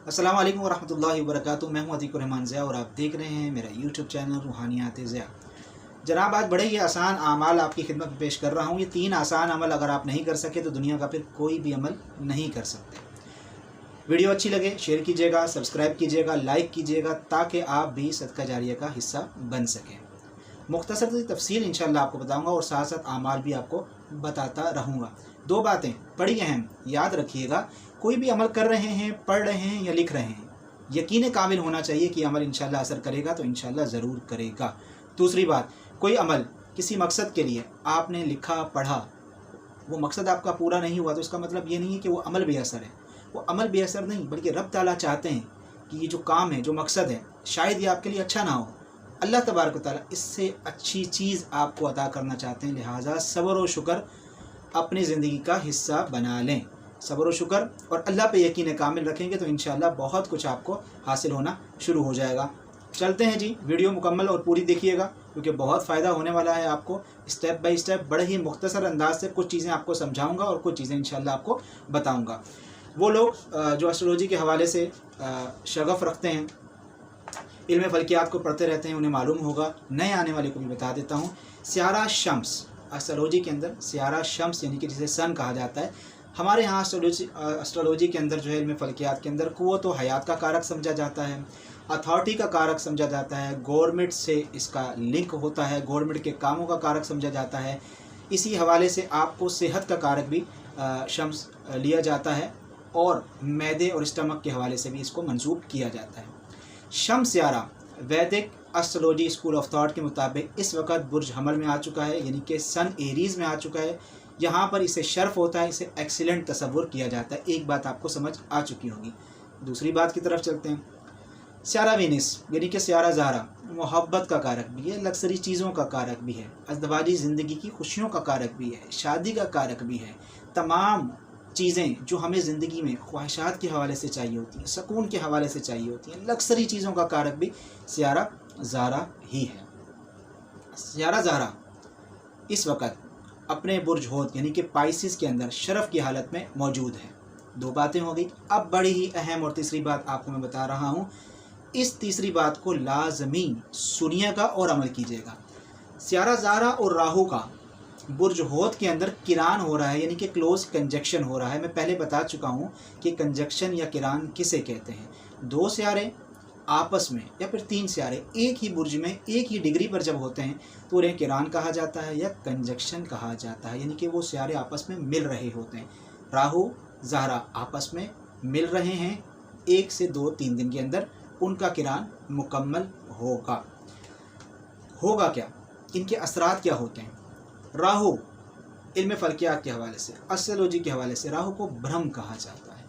अस्सलाम वालेकुम वरहमतुल्लाहि वबरकातुहू। मैं हूं अतीकुर रहमान ज़िया और आप देख रहे हैं मेरा यूट्यूब चैनल रूहानियात ज़िया। जनाब, आज बड़े ही आसान अमाल आपकी खिदमत में पेश कर रहा हूं। ये 3 आसान अमल अगर आप नहीं कर सके तो दुनिया का फिर कोई भी अमल नहीं कर सकते। वीडियो अच्छी लगे शेयर कीजिएगा, सब्सक्राइब कीजिएगा, लाइक कीजिएगा ताकि आप भी सदका जारिया का हिस्सा बन सकें। मुख्तसर सी तफसील इंशाअल्लाह आपको बताऊंगा और साथ साथ आमाल भी आपको बताता रहूँगा। 2 बातें बड़ी अहम याद रखिएगा, कोई भी अमल कर रहे हैं, पढ़ रहे हैं या लिख रहे हैं, यकीन कामिल होना चाहिए कि अमल इंशाअल्लाह असर करेगा तो इंशाअल्लाह ज़रूर करेगा। दूसरी बात, कोई अमल किसी मकसद के लिए आपने लिखा, पढ़ा, वो मकसद आपका पूरा नहीं हुआ तो इसका मतलब ये नहीं है कि वो अमल बेअसर है। वो अमल बेअसर नहीं, बल्कि रब ताला चाहते हैं कि ये जो काम है, जो मकसद है, शायद ये आपके लिए अच्छा ना हो। अल्लाह तबारक व तआला इससे अच्छी चीज़ आपको अता करना चाहते हैं। लिहाजा सब्र और शुक्र अपनी ज़िंदगी का हिस्सा बना लें। सब्र और शुक्र और अल्लाह पे यकीन कामिल रखेंगे तो इंशाअल्लाह बहुत कुछ आपको हासिल होना शुरू हो जाएगा। चलते हैं जी, वीडियो मुकम्मल और पूरी देखिएगा क्योंकि बहुत फ़ायदा होने वाला है आपको। स्टेप बाय स्टेप बड़े ही मुख्तसर अंदाज से कुछ चीज़ें आपको समझाऊँगा और कुछ चीज़ें इंशाअल्लाह आपको बताऊँगा। वो लोग जो एस्ट्रोलॉजी के हवाले से शगफ़ रखते हैं, इल्म फ़ल्कियात को पढ़ते रहते हैं, उन्हें मालूम होगा। नए आने वाले को भी बता देता हूँ। सियारा शम्स, एस्ट्रोलॉजी के अंदर सियारा शम्स यानी कि जिसे सन कहा जाता है, हमारे यहाँ एस्ट्रोलॉजी के अंदर जो है इल्म फ़ल्कियात के अंदर क़ुव्वत व हयात का कारक समझा जाता है, अथॉरिटी का कारक समझा जाता है, गवर्नमेंट से इसका लिंक होता है, गवर्नमेंट के कामों का कारक समझा जाता है। इसी हवाले से आपको सेहत का कारक भी शम्स लिया जाता है और मैदे और स्टमक के हवाले से भी इसको मंसूब किया जाता है। शम्स सियारा वैदिक एस्ट्रोलॉजी स्कूल ऑफ थॉट के मुताबिक इस वक्त बुर्ज हमल में आ चुका है, यानी कि सन एरीज़ में आ चुका है। यहाँ पर इसे शर्फ होता है, इसे एक्सीलेंट तसव्वुर किया जाता है। एक बात आपको समझ आ चुकी होगी। दूसरी बात की तरफ चलते हैं। सियारा वेनिस यानी कि सियारा ज़हरा मोहब्बत का कारक भी है, लग्जरी चीज़ों का कारक भी है, अज़दवाजी ज़िंदगी की खुशियों का कारक भी है, शादी का कारक भी है। तमाम चीज़ें जो हमें ज़िंदगी में ख्वाहिशात के हवाले से चाहिए होती हैं, सुकून के हवाले से चाहिए होती हैं, लग्जरी चीज़ों का कारक भी सियारा ज़हरा ही है। सियारा ज़हरा इस वक्त अपने बुर्ज होत यानी कि पाइसिस के अंदर शरफ़ की हालत में मौजूद है। 2 बातें हो गई। अब बड़ी ही अहम और तीसरी बात आपको मैं बता रहा हूँ। इस तीसरी बात को लाजमी सुनिएगा और अमल कीजिएगा। सियारा ज़हरा और राहु का बुर्ज होत के अंदर किरान हो रहा है, यानी कि क्लोज कंजक्शन हो रहा है। मैं पहले बता चुका हूँ कि कंजक्शन या किरान किसे कहते हैं। 2 सियारे आपस में या फिर 3 सियारे एक ही बुर्ज में एक ही डिग्री पर जब होते हैं तो उन्हें किरान कहा जाता है या कंजक्शन कहा जाता है, यानी कि वो सियारे आपस में मिल रहे होते हैं। राहु ज़हरा आपस में मिल रहे हैं, 1 से 2-3 दिन के अंदर उनका किरान मुकम्मल होगा। होगा क्या, इनके असरात क्या होते हैं? राहु इल्म फ़ल्कियात के हवाले से, एस्ट्रोलॉजी के हवाले से राहु को भ्रम कहा जाता है,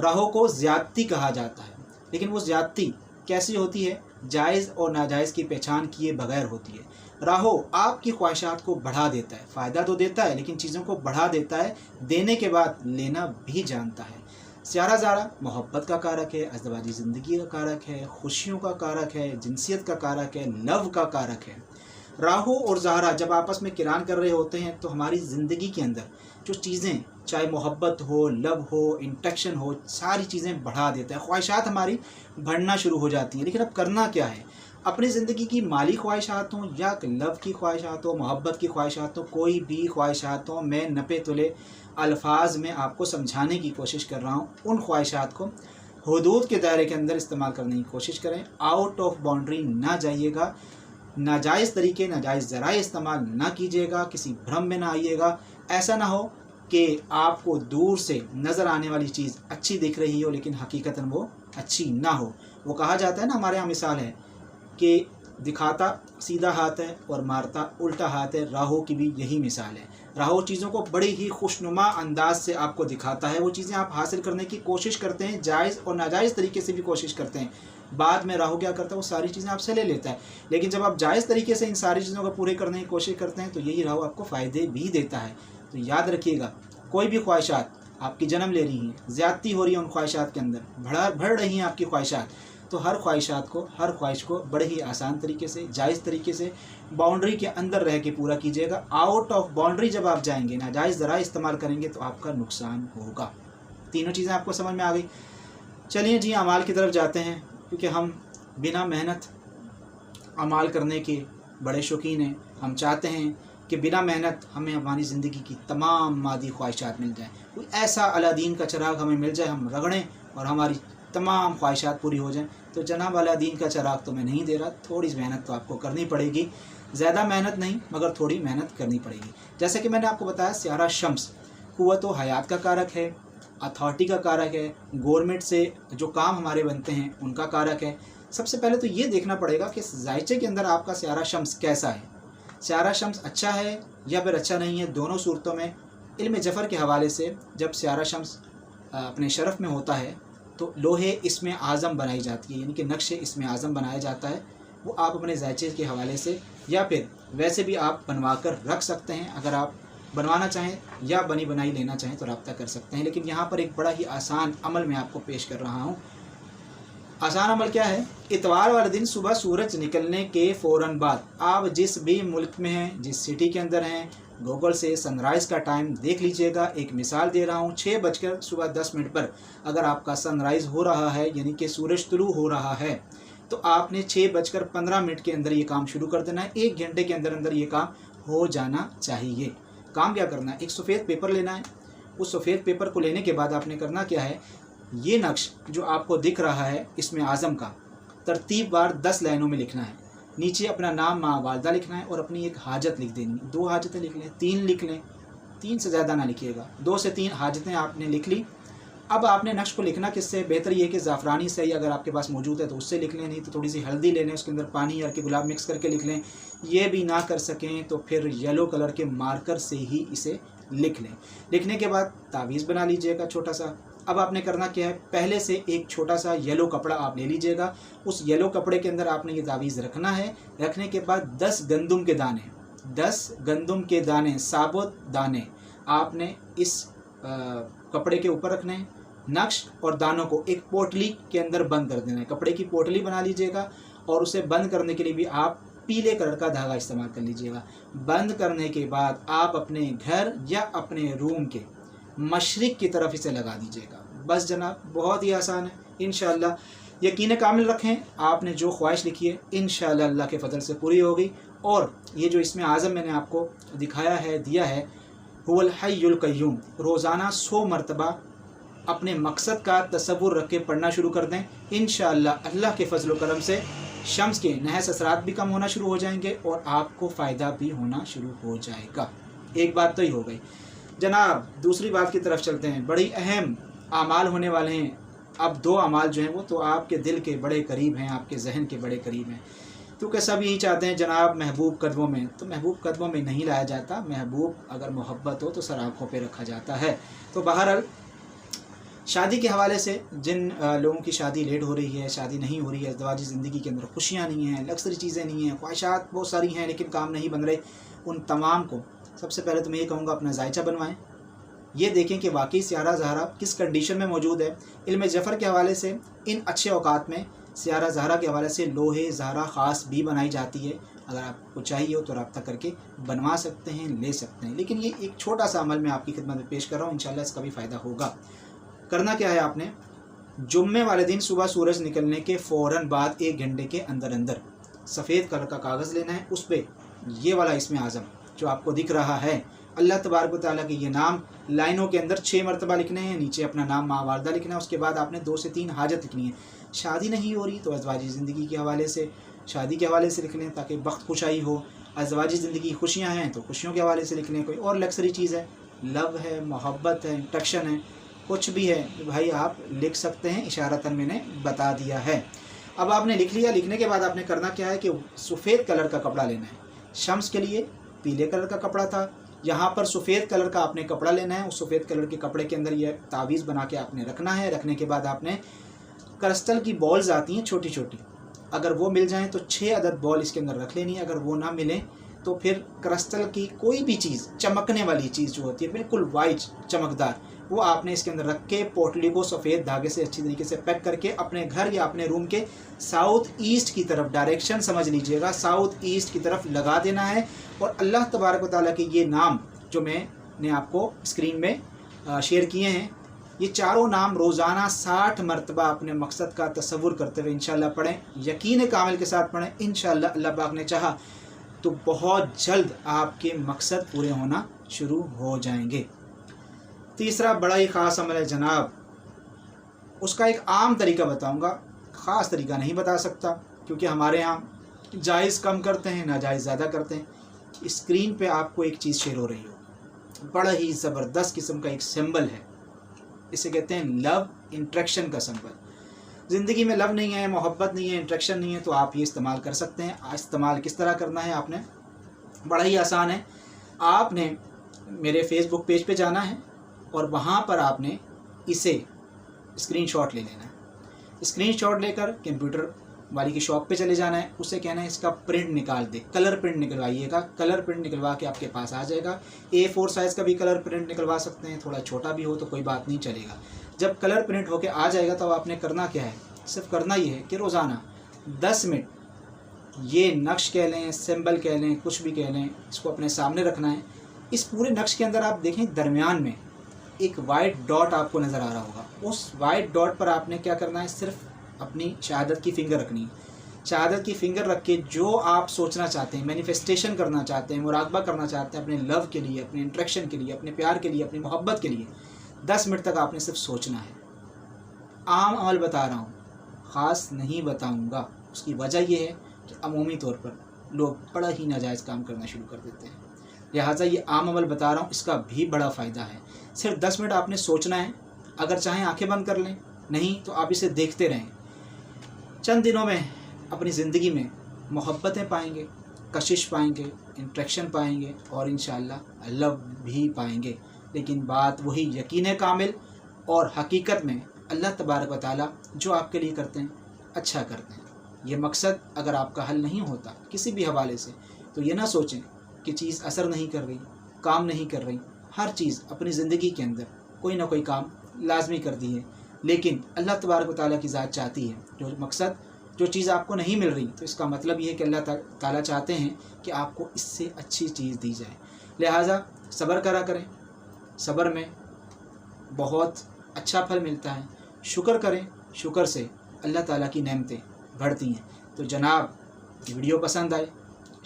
राहु को ज़्यादती कहा जाता है। लेकिन वो ज़्यादती कैसी होती है? जायज़ और नाजायज़ की पहचान किए बगैर होती है। राहु आपकी ख्वाहिशात को बढ़ा देता है, फ़ायदा तो देता है लेकिन चीज़ों को बढ़ा देता है, देने के बाद लेना भी जानता है। सियारा ज़हरा मोहब्बत का कारक है, अज़दवाजी ज़िंदगी का कारक है, खुशियों का कारक है, जिनसियत का कारक है, लव का कारक है। राहु और ज़हरा जब आपस में किरान कर रहे होते हैं तो हमारी ज़िंदगी के अंदर जो चीज़ें, चाहे मोहब्बत हो, लव हो, इंटरेक्शन हो, सारी चीज़ें बढ़ा देता है। ख्वाहिशात हमारी बढ़ना शुरू हो जाती हैं। लेकिन अब करना क्या है? अपनी ज़िंदगी की माली ख्वाहिशात हों या लव की ख्वाहिशात हो, मोहब्बत की ख्वाहिशात हो, कोई भी ख्वाहिशात हो, मैं नपे तुले अल्फाज में आपको समझाने की कोशिश कर रहा हूँ। उन ख्वाहिशात को हुदूद के दायरे के अंदर इस्तेमाल करने की कोशिश करें। आउट ऑफ बाउंड्री ना जाइएगा, नाजायज़ तरीके, नाजायज़ ज़राए इस्तेमाल ना कीजिएगा, किसी भ्रम में ना आइएगा। ऐसा ना हो कि आपको दूर से नज़र आने वाली चीज़ अच्छी दिख रही हो लेकिन हकीकतन वो अच्छी ना हो। वो कहा जाता है ना, हमारे यहाँ मिसाल है कि दिखाता सीधा हाथ है और मारता उल्टा हाथ है। राहु की भी यही मिसाल है। राहु चीज़ों को बड़ी ही खुशनुमा अंदाज से आपको दिखाता है, वो चीज़ें आप हासिल करने की कोशिश करते हैं, जायज़ और नाजायज़ तरीके से भी कोशिश करते हैं। बाद में राहु क्या करता है? वो सारी चीज़ें आपसे ले लेता है। लेकिन जब आप जायज़ तरीके से इन सारी चीज़ों को पूरे करने की कोशिश करते हैं तो यही राहु आपको फ़ायदे भी देता है। तो याद रखिएगा, कोई भी ख्वाहिशात आपकी जन्म ले रही हैं, ज़्यादती हो रही है उन ख्वाहिशात के अंदर, बढ़ रही हैं आपकी ख्वाहिशात, तो हर ख्वाहिश को बड़े ही आसान तरीके से, जायज़ तरीके से, बाउंड्री के अंदर रह के पूरा कीजिएगा। आउट ऑफ बाउंड्री जब आप जाएंगे, नाजायज़ ज़रा इस्तेमाल करेंगे तो आपका नुकसान होगा। तीनों चीज़ें आपको समझ में आ गई। चलिए जी अमाल की तरफ जाते हैं, क्योंकि हम बिना मेहनत अमाल करने के बड़े शौकीन हैं। हम चाहते हैं कि बिना मेहनत हमें हमारी ज़िंदगी की तमाम मादी ख्वाहिशात मिल जाएँ। कोई ऐसा अलादीन का चिराग हमें मिल जाए, हम रगड़ें और हमारी तमाम ख्वाहिशात पूरी हो जाएं। तो जनाब अलादीन का चिराग तो मैं नहीं दे रहा, थोड़ी मेहनत तो आपको करनी पड़ेगी। ज़्यादा मेहनत नहीं, मगर थोड़ी मेहनत करनी पड़ेगी। जैसे कि मैंने आपको बताया, सियारा शम्स क़ुव्वत व हयात का कारक है, अथॉरिटी का कारक है, गवर्नमेंट से जो काम हमारे बनते हैं उनका कारक है। सबसे पहले तो ये देखना पड़ेगा कि जायचे के अंदर आपका सियारा शम्स कैसा है। सियारा शम्स अच्छा है या फिर अच्छा नहीं है। दोनों सूरतों में इल्म जफ़र के हवाले से जब सियारा शम्स अपने शरफ़ में होता है तो लोहे इसमें आज़म बनाई जाती है, यानी कि नक्शे इसमें आज़म बनाया जाता है। वो आप अपने जायचे के हवाले से या फिर वैसे भी आप बनवा कर रख सकते हैं। अगर आप बनवाना चाहें या बनी बनाई लेना चाहें तो रब्ता कर सकते हैं। लेकिन यहाँ पर एक बड़ा ही आसान अमल मैं आपको पेश कर रहा हूँ। आसान अमल क्या है? इतवार वाले दिन सुबह सूरज निकलने के फ़ौरन बाद आप जिस भी मुल्क में हैं, जिस सिटी के अंदर हैं, गूगल से सनराइज़ का टाइम देख लीजिएगा। एक मिसाल दे रहा हूँ, 6:10 पर अगर आपका सनराइज़ हो रहा है, यानी कि सूरज तुलू हो रहा है, तो आपने 6:15 के अंदर ये काम शुरू कर देना है। 1 घंटे के अंदर अंदर ये काम हो जाना चाहिए। काम क्या करना है? एक सफ़ेद पेपर लेना है। उस सफ़ेद पेपर को लेने के बाद आपने करना क्या है, ये नक्श जो आपको दिख रहा है इसमें आज़म का तरतीबवार 10 लाइनों में लिखना है। नीचे अपना नाम, माँ, वालदा लिखना है और अपनी एक हाजत लिख देनी है। 2 हाजतें लिख लें, 3 लिख लें, 3 से ज़्यादा ना लिखिएगा। 2 से 3 हाजतें आपने लिख ली। अब आपने नक्श को लिखना किससे? बेहतर ये कि ज़ाफ़रानी से ही अगर आपके पास मौजूद है तो उससे लिख लें, नहीं तो थोड़ी सी हल्दी ले लें, उसके अंदर पानी और के गुलाब मिक्स करके लिख लें। ये भी ना कर सकें तो फिर येलो कलर के मार्कर से ही इसे लिख लें। लिखने के बाद तावीज़ बना लीजिएगा छोटा सा। अब आपने करना क्या है, पहले से एक छोटा सा येलो कपड़ा आप ले लीजिएगा। उस येलो कपड़े के अंदर आपने ये तावीज़ रखना है। रखने के बाद 10 गंदुम के दाने, 10 गंदुम के दाने, साबुत दाने आपने इस कपड़े के ऊपर रखने हैं। नक्श और दानों को एक पोटली के अंदर बंद कर देना है। कपड़े की पोटली बना लीजिएगा और उसे बंद करने के लिए भी आप पीले कलर का धागा इस्तेमाल कर लीजिएगा। बंद करने के बाद आप अपने घर या अपने रूम के मशरिक़ की तरफ इसे लगा दीजिएगा। बस जनाब, बहुत ही आसान है। इंशाअल्लाह यकीन कामिल रखें, आपने जो ख्वाहिश लिखी है इंशाअल्लाह अल्लाह के फजल से पूरी होगी। और ये जो इसमें आज़म मैंने आपको दिखाया है, दिया है, हुवल हय्युल क़य्यूम, रोज़ाना 100 मरतबा अपने मकसद का तसव्वुर रख के पढ़ना शुरू कर दें। इंशाअल्लाह अल्लाह के फजल करम से शम्स के नहस असरात भी कम होना शुरू हो जाएंगे और आपको फ़ायदा भी होना शुरू हो जाएगा। एक बात तो ही हो गई जनाब। दूसरी बात की तरफ चलते हैं। बड़ी अहम आमाल होने वाले हैं। अब 2 आमाल जो हैं वो तो आपके दिल के बड़े करीब हैं, आपके जहन के बड़े करीब हैं, क्योंकि सब यही चाहते हैं जनाब महबूब कदमों में। तो महबूब कदमों में नहीं लाया जाता। महबूब अगर मोहब्बत हो तो सर आँखों पर रखा जाता है। तो बहरहाल शादी के हवाले से जिन लोगों की शादी लेट हो रही है, शादी नहीं हो रही है, अज़दवाजी ज़िंदगी के अंदर खुशियाँ नहीं हैं, लग्ज़री चीज़ें नहीं हैं, ख्वाहिशात बहुत सारी हैं लेकिन काम नहीं बन रहे, उन तमाम को सबसे पहले तो मैं ये कहूँगा अपना जायचा बनवाएं। ये देखें कि वाकई सियारा ज़हरा किस कंडीशन में मौजूद है। इल्म जफ़र के हवाले से इन अच्छे औकात में सियारा ज़हरा के हवाले से लोहे ज़हरा ख़ास भी बनाई जाती है। अगर आपको चाहिए हो तो रब्ता करके बनवा सकते हैं, ले सकते हैं। लेकिन ये एक छोटा सा अमल मैं आपकी खिदमत में पेश कर रहा हूँ, इंशाअल्लाह इसका भी फ़ायदा होगा। करना क्या है, आपने जुम्मे वाले दिन सुबह सूरज निकलने के फ़ौरन बाद 1 घंटे के अंदर अंदर सफ़ेद कलर का कागज़ लेना है। उस पर ये वाला इसमें आज़म जो आपको दिख रहा है, अल्लाह तबारक व तआला के ये नाम लाइनों के अंदर 6 मरतबा लिखने हैं। नीचे अपना नाम, माँ, वालदा लिखना है। उसके बाद आपने 2 से 3 हाजत लिखनी है। शादी नहीं हो रही तो अज़दवाजी ज़िंदगी के हवाले से, शादी के हवाले से लिख लें ताकि वक्त खुशाई हो। अज़दवाजी ज़िंदगी खुशियाँ हैं तो खुशियों के हवाले से लिख लें। कोई और लग्ज़री चीज़ है, लव है, मोहब्बत है, इंटक्शन है, कुछ भी है भाई आप लिख सकते हैं। इशारतन मैंने बता दिया है। अब आपने लिख लिया। लिखने के बाद आपने करना क्या है कि सफ़ेद कलर का कपड़ा लेना है। शम्स के लिए पीले कलर का कपड़ा था, यहाँ पर सफ़ेद कलर का आपने कपड़ा लेना है। उस सफ़ेद कलर के कपड़े के अंदर ये तावीज़ बना के आपने रखना है। रखने के बाद आपने क्रिस्टल की बॉल्स आती हैं छोटी छोटी, अगर वो मिल जाएँ तो 6 अदद बॉल इसके अंदर रख लेनी है। अगर वो ना मिले तो फिर क्रिस्टल की कोई भी चीज़, चमकने वाली चीज़ जो होती है बिल्कुल वाइट चमकदार, वो आपने इसके अंदर रख के पोटली को सफ़ेद धागे से अच्छी तरीके से पैक करके अपने घर या अपने रूम के साउथ ईस्ट की तरफ, डायरेक्शन समझ लीजिएगा, साउथ ईस्ट की तरफ लगा देना है। और अल्लाह तबारक व तआला के ये नाम जो मैंने आपको स्क्रीन में शेयर किए हैं, ये चारों नाम रोज़ाना 60 मरतबा अपने मकसद का तसव्वुर करते हुए इंशाअल्लाह पढ़ें, यकीन कामिल के साथ पढ़ें। इंशाअल्लाह अल्लाह पाक ने चाहा तो बहुत जल्द आपके मकसद पूरे होना शुरू हो जाएंगे। तीसरा बड़ा ही ख़ास अमल है जनाब, उसका एक आम तरीका बताऊंगा, ख़ास तरीका नहीं बता सकता क्योंकि हमारे यहाँ जायज़ कम करते हैं, नाजायज़ ज़्यादा करते हैं। स्क्रीन पे आपको एक चीज़ शेयर हो रही हो, बड़ा ही ज़बरदस्त किस्म का एक सिंबल है, इसे कहते हैं लव इंट्रैक्शन का सिंबल। ज़िंदगी में लव नहीं है, मोहब्बत नहीं है, इंट्रैक्शन नहीं है, तो आप ये इस्तेमाल कर सकते हैं। इस्तेमाल किस तरह करना है आपने, बड़ा ही आसान है। आपने मेरे फेसबुक पेज पे जाना है और वहाँ पर आपने इसे स्क्रीनशॉट ले लेना है। स्क्रीनशॉट लेकर कंप्यूटर वाली की शॉप पे चले जाना है, उसे कहना है इसका प्रिंट निकाल दे, कलर प्रिंट निकलवाइएगा। कलर प्रिंट निकलवा के आपके पास आ जाएगा। A4 साइज़ का भी कलर प्रिंट निकलवा सकते हैं, थोड़ा छोटा भी हो तो कोई बात नहीं, चलेगा। जब कलर प्रिंट होके आ जाएगा तो आपने करना क्या है, सिर्फ करना ये है कि रोज़ाना 10 मिनट ये नक्श कह लें, सिंबल कह लें, कुछ भी कह लें, इसको अपने सामने रखना है। इस पूरे नक्श के अंदर आप देखें दरमियान में एक वाइट डॉट आपको नज़र आ रहा होगा। उस वाइट डॉट पर आपने क्या करना है, सिर्फ अपनी शहादत की फ़िंगर रखनी है। शहादत की फ़िंगर रख के जो आप सोचना चाहते हैं, मैनिफेस्टेशन करना चाहते हैं, मुराकबा करना चाहते हैं अपने लव के लिए, अपने इंट्रैक्शन के लिए, अपने प्यार के लिए, अपनी मोहब्बत के लिए, 10 मिनट तक आपने सिर्फ सोचना है। आम अमल बता रहा हूँ, ख़ास नहीं बताऊँगा। उसकी वजह यह है कि अमूमी तौर पर लोग बड़ा ही नाजायज़ काम करना शुरू कर देते हैं, लिहाजा ये आम अमल बता रहा हूँ, इसका भी बड़ा फ़ायदा है। सिर्फ 10 मिनट आपने सोचना है, अगर चाहें आंखें बंद कर लें, नहीं तो आप इसे देखते रहें। चंद दिनों में अपनी ज़िंदगी में मोहब्बतें पाएंगे, कशिश पाएंगे, इंट्रैक्शन पाएंगे और इंशाअल्लाह लव भी पाएंगे। लेकिन बात वही यकीन कामिल और हकीकत में अल्लाह तबारक व तआला जो आपके लिए करते हैं अच्छा करते हैं। ये मकसद अगर आपका हल नहीं होता किसी भी हवाले से, तो ये ना सोचें कि चीज़ असर नहीं कर रही, काम नहीं कर रही। हर चीज़ अपनी ज़िंदगी के अंदर कोई ना कोई काम लाजमी कर दी है, लेकिन अल्लाह तबारक व तआला की ज़ात चाहती है जो मकसद, जो चीज़ आपको नहीं मिल रही, तो इसका मतलब ये है कि अल्लाह ताला चाहते हैं कि आपको इससे अच्छी चीज़ दी जाए। लिहाजा सब्र करा करें, सब्र में बहुत अच्छा फल मिलता है। शुक्र करें, शुक्र से अल्लाह ताला की नेमतें बढ़ती हैं। तो जनाब वीडियो पसंद आए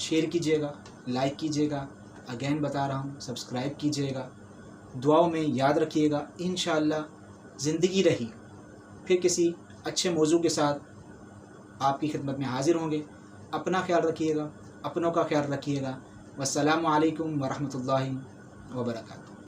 शेयर कीजिएगा, लाइक कीजिएगा, अगेन बता रहा हूँ सब्सक्राइब कीजिएगा, दुआओं में याद रखिएगा। इंशाअल्लाह ज़िंदगी रही फिर किसी अच्छे मौजू के साथ आपकी खिदमत में हाज़िर होंगे। अपना ख्याल रखिएगा, अपनों का ख्याल रखिएगा। वस्सलामु अलैकुम वरहमतुल्लाहि वबरकातुहू।